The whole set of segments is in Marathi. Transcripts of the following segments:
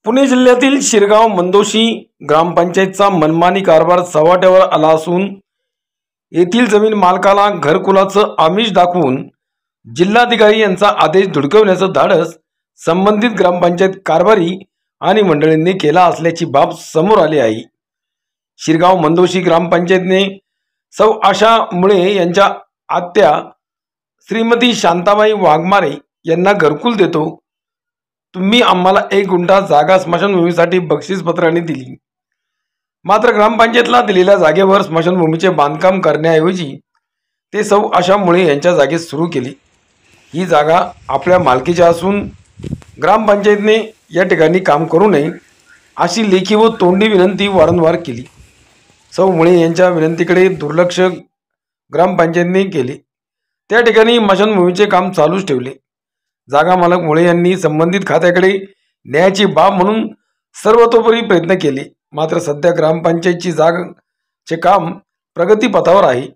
पुणे जिल्ह्यातील शिरगाव मंदोशी ग्रामपंचायतचा मनमानी कारभार चव्हाट्यावर आला असून येथील जमीन मालकाला घरकुलाचं आमिष दाखवून जिल्हाधिकारी यांचा आदेश धुडकवण्याचं धाडस संबंधित ग्रामपंचायत कारभारी आणि मंडळींनी केला असल्याची बाब समोर आली आहे। शिरगाव मंदोशी ग्रामपंचायतने सौ आशा मुळे यांच्या आत्या श्रीमती शांताबाई वाघमारे यांना घरकुल देतो, तुम्ही आम्हाला 1 गुंठा जागा स्मशानभूमीसाठी बक्षीसपत्राने दिली। मात्र ग्रामपंचायतला दिलेल्या जागेवर स्मशानभूमीचे बांधकाम करण्याऐवजी ते सौ आशा मुळे यांच्या जागेत सुरू केली। ही जागा आपल्या मालकीची असून ग्रामपंचायतने या ठिकाणी काम करू नये अशी लेखी व तोंडी विनंती वारंवार केली। सौ मुळे यांच्या विनंतीकडे दुर्लक्ष ग्रामपंचायतने केले। त्या ठिकाणी स्मशानभूमीचे काम चालूच ठेवले। जागा मालक मुळे यांनी संबंधित खात्याकडे न्यायाची बाब म्हणून सर्वतोपरी प्रयत्न केले, मात्र सध्या ग्रामपंचायतची जागेचे काम प्रगतीपथावर आहे।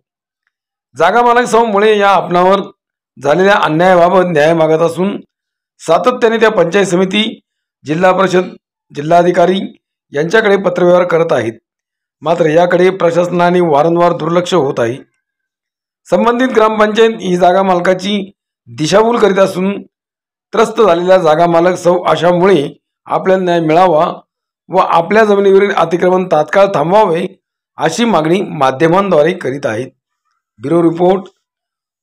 जागा मालक सौ मुळे या आपणावर झालेल्या अन्यायाबाबत न्याय मागत असून सातत्याने त्या पंचायत समिती, जिल्हा परिषद, जिल्हाधिकारी यांच्याकडे पत्रव्यवहार करत आहेत, मात्र याकडे प्रशासनाने वारंवार दुर्लक्ष होत आहे। संबंधित ग्रामपंचायत ही जागा मालकाची दिशाभूल करीत असून त्रस्त झालेल्या जागा मालक सौ आशा मुळे आपल्याला न्याय मिळावा व आपल्या जमिनीवरील अतिक्रमण तात्काळ थांबवावे अशी मागणी माध्यमांद्वारे करीत आहेत। ब्युरो रिपोर्ट,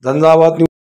झंझावात न्यूज।